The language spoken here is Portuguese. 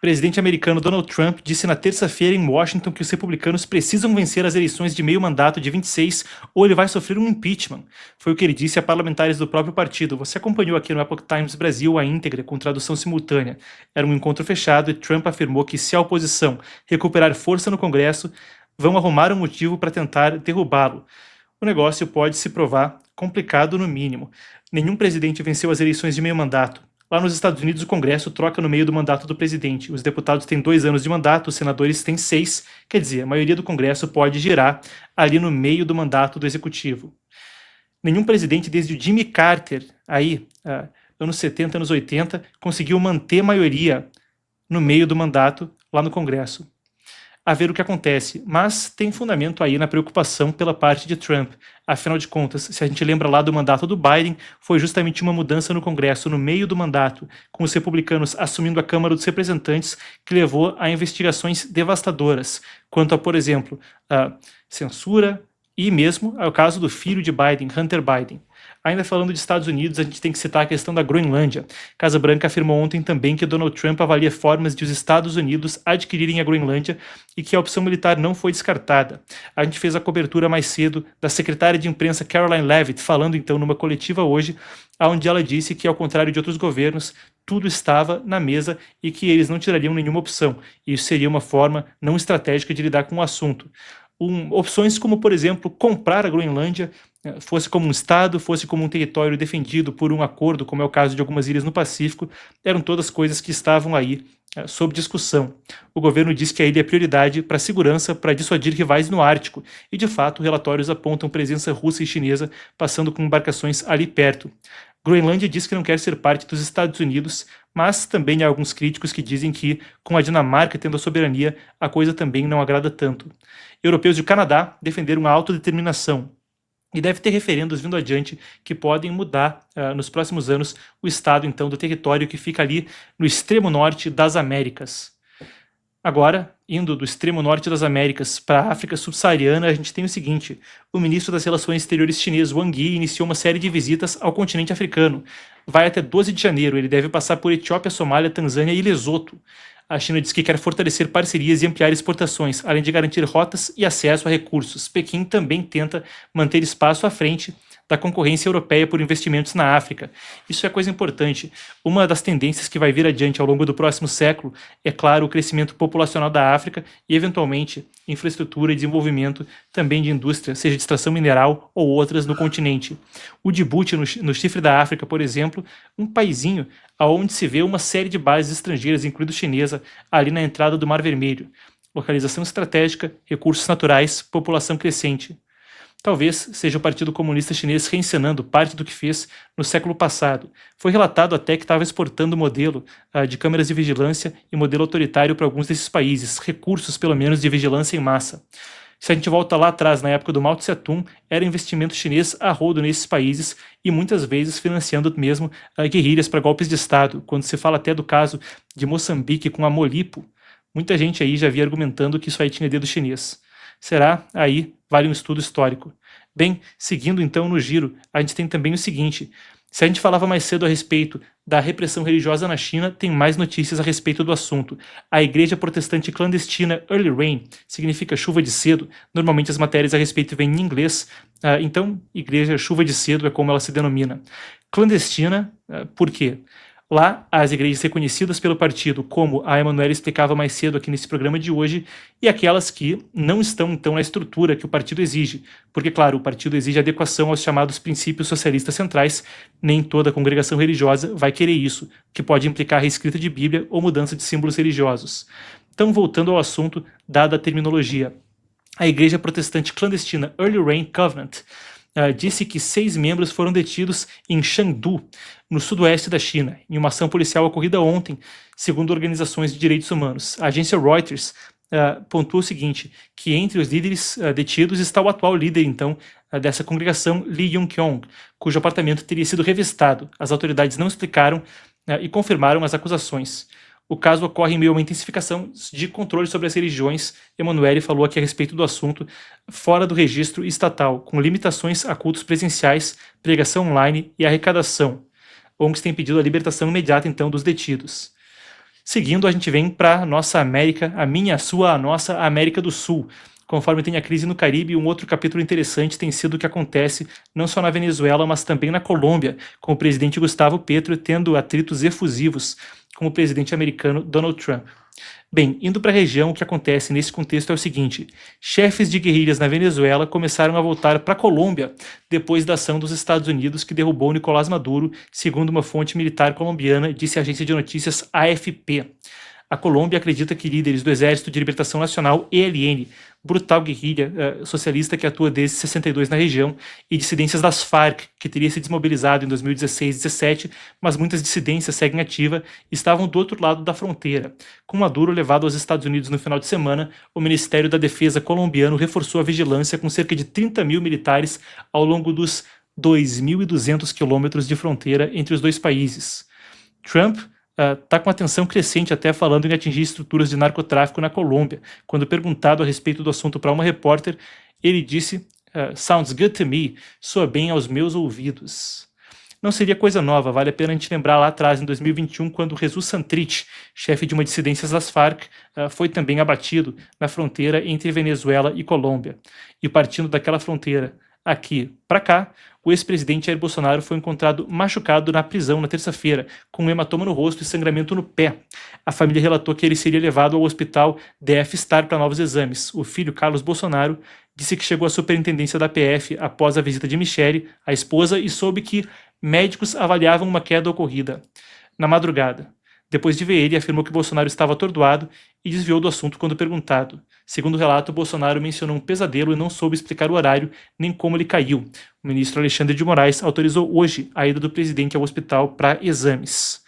presidente americano Donald Trump disse na terça-feira em Washington que os republicanos precisam vencer as eleições de meio mandato de 26 ou ele vai sofrer um impeachment. Foi o que ele disse a parlamentares do próprio partido. Você acompanhou aqui no Epoch Times Brasil a íntegra com tradução simultânea. Era um encontro fechado e Trump afirmou que se a oposição recuperar força no Congresso, vão arrumar um motivo para tentar derrubá-lo. O negócio pode se provar complicado no mínimo. Nenhum presidente venceu as eleições de meio mandato. Lá nos Estados Unidos, o Congresso troca no meio do mandato do presidente. Os deputados têm 2 anos de mandato, os senadores têm 6. Quer dizer, a maioria do Congresso pode girar ali no meio do mandato do executivo. Nenhum presidente desde o Jimmy Carter, aí, anos 70, anos 80, conseguiu manter maioria no meio do mandato lá no Congresso. A ver o que acontece, mas tem fundamento aí na preocupação pela parte de Trump. Afinal de contas, se a gente lembra lá do mandato do Biden, foi justamente uma mudança no Congresso no meio do mandato, com os republicanos assumindo a Câmara dos Representantes, que levou a investigações devastadoras, quanto a, por exemplo, a censura e mesmo ao caso do filho de Biden, Hunter Biden. Ainda falando de Estados Unidos, a gente tem que citar a questão da Groenlândia. Casa Branca afirmou ontem também que Donald Trump avalia formas de os Estados Unidos adquirirem a Groenlândia e que a opção militar não foi descartada. A gente fez a cobertura mais cedo da secretária de imprensa Caroline Leavitt, falando então numa coletiva hoje, onde ela disse que, ao contrário de outros governos, tudo estava na mesa e que eles não tirariam nenhuma opção. Isso seria uma forma não estratégica de lidar com o assunto. Opções como, por exemplo, comprar a Groenlândia, fosse como um estado, fosse como um território defendido por um acordo, como é o caso de algumas ilhas no Pacífico, eram todas coisas que estavam aí sob discussão. O governo diz que a ilha é prioridade para a segurança, para dissuadir rivais no Ártico, e de fato relatórios apontam presença russa e chinesa passando com embarcações ali perto. Groenlândia diz que não quer ser parte dos Estados Unidos, mas também há alguns críticos que dizem que, com a Dinamarca tendo a soberania, a coisa também não agrada tanto. Europeus e o Canadá defenderam a autodeterminação. E deve ter referendos vindo adiante que podem mudar nos próximos anos o estado então do território que fica ali no extremo norte das Américas. Agora, indo do extremo norte das Américas para a África subsaariana, a gente tem o seguinte: o ministro das Relações Exteriores chinês Wang Yi iniciou uma série de visitas ao continente africano. Vai até 12 de janeiro, ele deve passar por Etiópia, Somália, Tanzânia e Lesoto. A China diz que quer fortalecer parcerias e ampliar exportações, além de garantir rotas e acesso a recursos. Pequim também tenta manter espaço à frente da concorrência europeia por investimentos na África. Isso é coisa importante. Uma das tendências que vai vir adiante ao longo do próximo século é, claro, o crescimento populacional da África e, eventualmente, infraestrutura e desenvolvimento também de indústria, seja de extração mineral ou outras no continente. O Djibouti, no chifre da África, por exemplo, um paizinho onde se vê uma série de bases estrangeiras, incluindo chinesa, ali na entrada do Mar Vermelho. Localização estratégica, recursos naturais, população crescente. Talvez seja o Partido Comunista Chinês reencenando parte do que fez no século passado. Foi relatado até que estava exportando modelo de câmeras de vigilância e modelo autoritário para alguns desses países, recursos pelo menos de vigilância em massa. Se a gente volta lá atrás, na época do Mao Tse-tung, era investimento chinês a rodo nesses países e muitas vezes financiando mesmo guerrilhas para golpes de Estado. Quando se fala até do caso de Moçambique com a Molipo, muita gente aí já via argumentando que isso aí tinha dedo chinês. Será? Aí vale um estudo histórico. Bem, seguindo então no giro, a gente tem também o seguinte: se a gente falava mais cedo a respeito da repressão religiosa na China, tem mais notícias a respeito do assunto. A igreja protestante clandestina Early Rain significa chuva de cedo. Normalmente as matérias a respeito vêm em inglês, então igreja chuva de cedo é como ela se denomina. Clandestina, por quê? Lá, as igrejas reconhecidas pelo partido, como a Emanuela explicava mais cedo aqui nesse programa de hoje, e aquelas que não estão, então, na estrutura que o partido exige. Porque, claro, o partido exige adequação aos chamados princípios socialistas centrais. Nem toda congregação religiosa vai querer isso, que pode implicar reescrita de Bíblia ou mudança de símbolos religiosos. Então, voltando ao assunto, dada a terminologia. A igreja protestante clandestina Early Rain Covenant disse que 6 membros foram detidos em Chengdu, no sudoeste da China, em uma ação policial ocorrida ontem, segundo organizações de direitos humanos. A agência Reuters pontua o seguinte, que entre os líderes detidos está o atual líder, então, dessa congregação, Lee Yun-kyung, cujo apartamento teria sido revistado. As autoridades não explicaram e confirmaram as acusações. O caso ocorre em meio a uma intensificação de controle sobre as religiões. Emanuele falou aqui a respeito do assunto, fora do registro estatal, com limitações a cultos presenciais, pregação online e arrecadação. ONGs têm pedido a libertação imediata, então, dos detidos. Seguindo, a gente vem para a nossa América, a minha, a sua, a nossa América do Sul. Conforme tem a crise no Caribe, um outro capítulo interessante tem sido o que acontece não só na Venezuela, mas também na Colômbia, com o presidente Gustavo Petro tendo atritos efusivos com o presidente americano Donald Trump. Bem, indo para a região, o que acontece nesse contexto é o seguinte: chefes de guerrilhas na Venezuela começaram a voltar para a Colômbia depois da ação dos Estados Unidos que derrubou Nicolás Maduro, segundo uma fonte militar colombiana, disse a agência de notícias AFP. A Colômbia acredita que líderes do Exército de Libertação Nacional, ELN, brutal guerrilha socialista que atua desde 62 na região, e dissidências das Farc, que teria se desmobilizado em 2016 e 2017, mas muitas dissidências seguem ativa, estavam do outro lado da fronteira. Com Maduro levado aos Estados Unidos no final de semana, o Ministério da Defesa colombiano reforçou a vigilância com cerca de 30 mil militares ao longo dos 2.200 quilômetros de fronteira entre os dois países. Trump está com atenção crescente até falando em atingir estruturas de narcotráfico na Colômbia. Quando perguntado a respeito do assunto para uma repórter, ele disse: "Sounds good to me", soa bem aos meus ouvidos. Não seria coisa nova, vale a pena a gente lembrar lá atrás, em 2021, quando Jesus Santrich, chefe de uma dissidência das Farc, foi também abatido na fronteira entre Venezuela e Colômbia. E partindo daquela fronteira aqui para cá, o ex-presidente Jair Bolsonaro foi encontrado machucado na prisão na terça-feira, com um hematoma no rosto e sangramento no pé. A família relatou que ele seria levado ao hospital DF Star para novos exames. O filho, Carlos Bolsonaro, disse que chegou à superintendência da PF após a visita de Michele, a esposa, e soube que médicos avaliavam uma queda ocorrida na madrugada. Depois de ver ele, afirmou que Bolsonaro estava atordoado e desviou do assunto quando perguntado. Segundo o relato, Bolsonaro mencionou um pesadelo e não soube explicar o horário nem como ele caiu. O ministro Alexandre de Moraes autorizou hoje a ida do presidente ao hospital para exames.